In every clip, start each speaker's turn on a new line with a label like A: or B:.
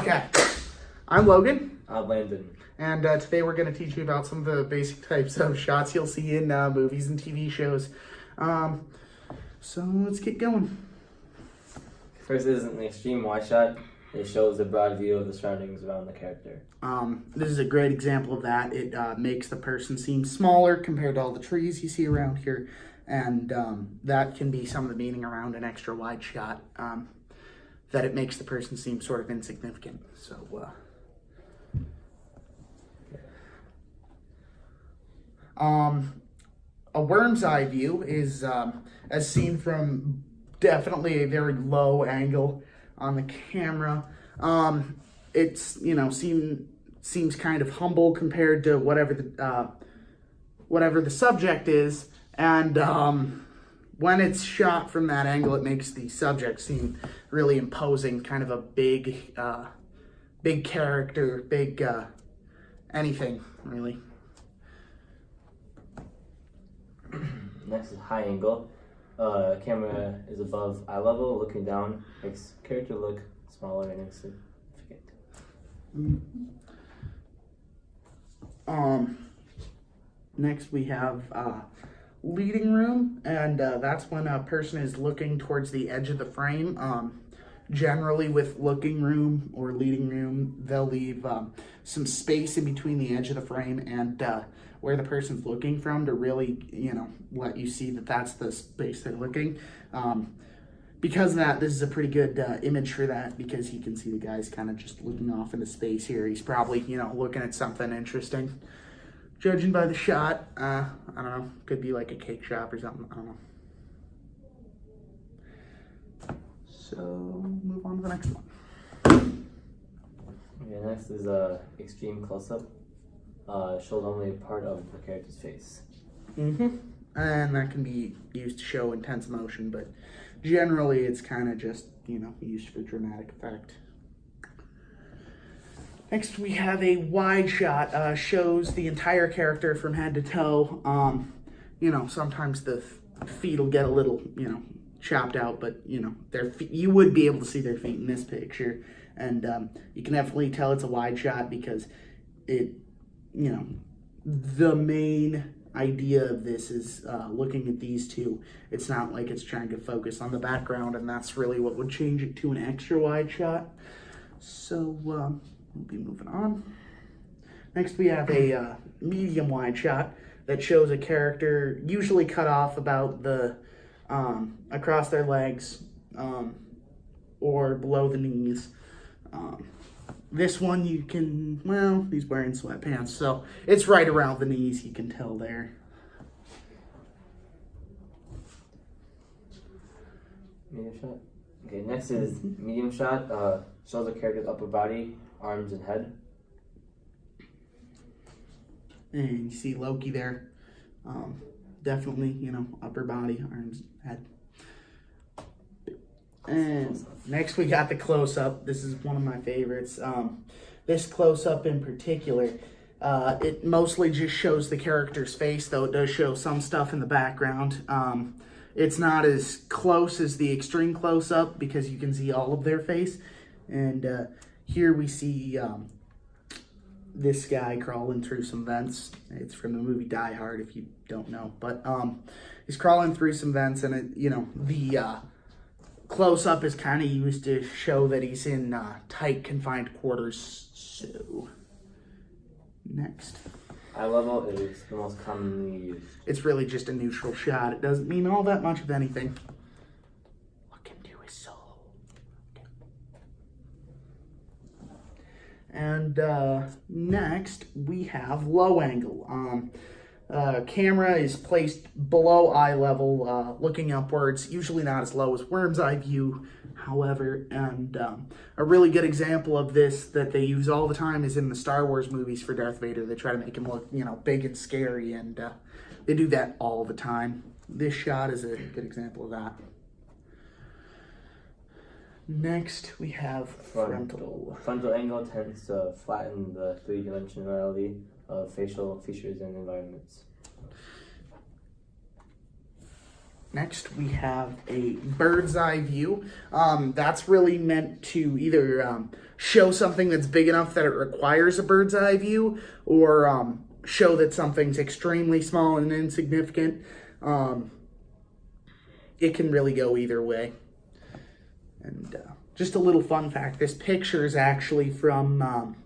A: Okay, I'm Logan,
B: Landon.
A: and today we're going to teach you about some of the basic types of shots you'll see in movies and TV shows. So let's get going.
B: First is an extreme wide shot. It shows a broad view of the surroundings around the character.
A: This is a great example of that. It makes the person seem smaller compared to all the trees you see around here, and that can be some of the meaning around an extra wide shot, that it makes the person seem sort of insignificant. So, a worm's eye view is as seen from definitely a very low angle on the camera. It's, you know, seems kind of humble compared to whatever the subject is, and when it's shot from that angle, it makes the subject seem really imposing, kind of a big character, big anything really.
B: Next is high angle. Camera is above eye level, looking down, makes character look smaller and insignificant.
A: Next we have leading room, and that's when a person is looking towards the edge of the frame. Generally with looking room or leading room, they'll leave some space in between the edge of the frame and where the person's looking from to really, you know, let you see that that's the space they're looking. Because of that, this is a pretty good image for that, because you can see the guy's kind of just looking off into space here. He's probably, you know, looking at something interesting. Judging by the shot, I don't know, could be like a cake shop or something, I don't know. So, move on to the next one.
B: Okay, next is extreme close-up. Shows only part of the character's face.
A: And that can be used to show intense emotion, but generally it's kind of just, you know, used for dramatic effect. Next we have a wide shot. Shows the entire character from head to toe. You know, sometimes the feet will get a little, you know, chopped out, but, you know, their feet, you would be able to see their feet in this picture. And you can definitely tell it's a wide shot because it, you know, the main idea of this is looking at these two. It's not like it's trying to focus on the background, and that's really what would change it to an extra wide shot. So we'll be moving on. Next we have a medium wide shot that shows a character usually cut off about the across their legs or below the knees. This one you can, well, he's wearing sweatpants, so it's right around the knees, you can tell there.
B: Medium shot. Okay, next is medium shot. Shows the character's upper body, arms, and head.
A: And you see Loki there. Definitely, you know, upper body, arms, head. And next we got the close-up. This is one of my favorites. This close-up in particular, it mostly just shows the character's face, though it does show some stuff in the background. It's not as close as the extreme close-up because you can see all of their face. And here we see this guy crawling through some vents. It's from the movie Die Hard, if you don't know. But he's crawling through some vents, and it, you know, the close-up is kind of used to show that he's in tight, confined quarters. So, next.
B: Eye level is the most commonly used.
A: It's really just a neutral shot. It doesn't mean all that much of anything. Look into his soul. Okay. And next, we have low angle. Camera is placed below eye level, looking upwards, usually not as low as worm's eye view, however, and a really good example of this that they use all the time is in the Star Wars movies for Darth Vader. They try to make him look, you know, big and scary, and they do that all the time. This shot is a good example of that. Next, we have frontal.
B: Frontal angle tends to flatten the three-dimensionality of facial features and environments.
A: Next, we have a bird's eye view. That's really meant to either show something that's big enough that it requires a bird's eye view, or show that something's extremely small and insignificant. It can really go either way. And just a little fun fact, this picture is actually from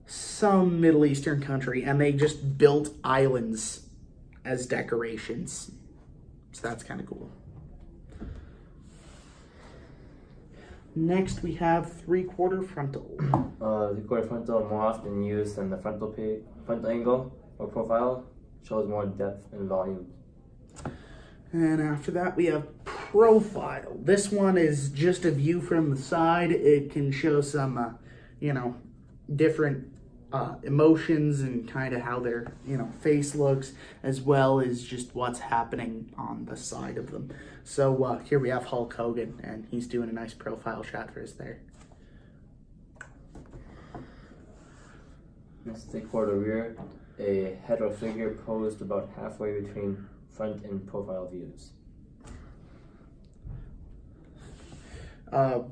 A: some Middle Eastern country, and they just built islands as decorations. So that's kind of cool. Next, we have 3/4 frontal.
B: The quarter frontal, more often used than the frontal angle or profile, shows more depth and volume.
A: And after that, we have profile. This one is just a view from the side. It can show some, different emotions and kind of how their, face looks, as well as just what's happening on the side of them. So here we have Hulk Hogan, and he's doing a nice profile shot for us there.
B: Next, the quarter rear, a head or figure posed about halfway between front and profile views.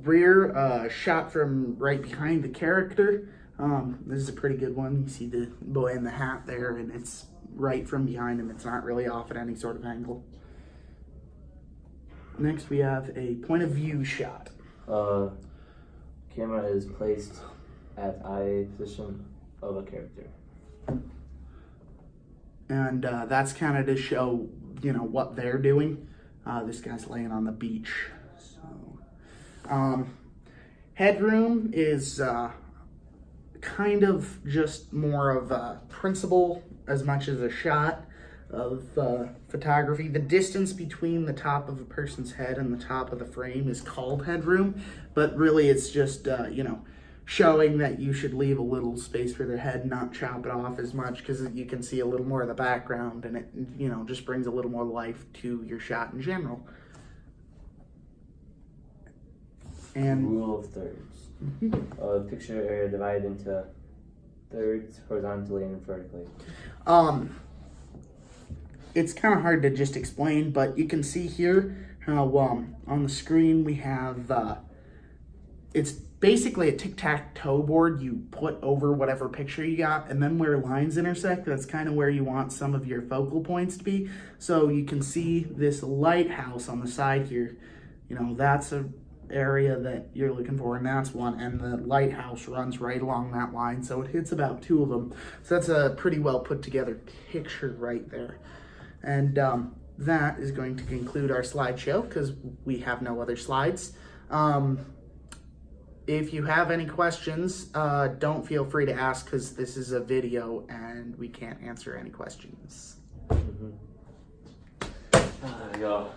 A: Rear, shot from right behind the character. This is a pretty good one. You see the boy in the hat there, and it's right from behind him. It's not really off at any sort of angle. Next, we have a point of view shot.
B: Camera is placed at eye position of a character.
A: And that's kind of to show, what they're doing. This guy's laying on the beach. So, headroom is kind of just more of a principle as much as a shot of photography. The distance between the top of a person's head and the top of the frame is called headroom, but really it's just, showing that you should leave a little space for their head, not chop it off as much, because you can see a little more of the background, and it, just brings a little more life to your shot in general. And
B: rule of thirds. Picture area divided into thirds horizontally and vertically.
A: It's kind of hard to just explain, but you can see here how on the screen we have it's basically a tic-tac-toe board you put over whatever picture you got, and then where lines intersect, that's kind of where you want some of your focal points to be. So you can see this lighthouse on the side here. That's a area that you're looking for, and that's one, and the lighthouse runs right along that line, so it hits about 2 of them. So that's a pretty well put together picture right there. And that is going to conclude our slideshow, because we have no other slides. If you have any questions, don't feel free to ask, because this is a video and we can't answer any questions.
B: There we go.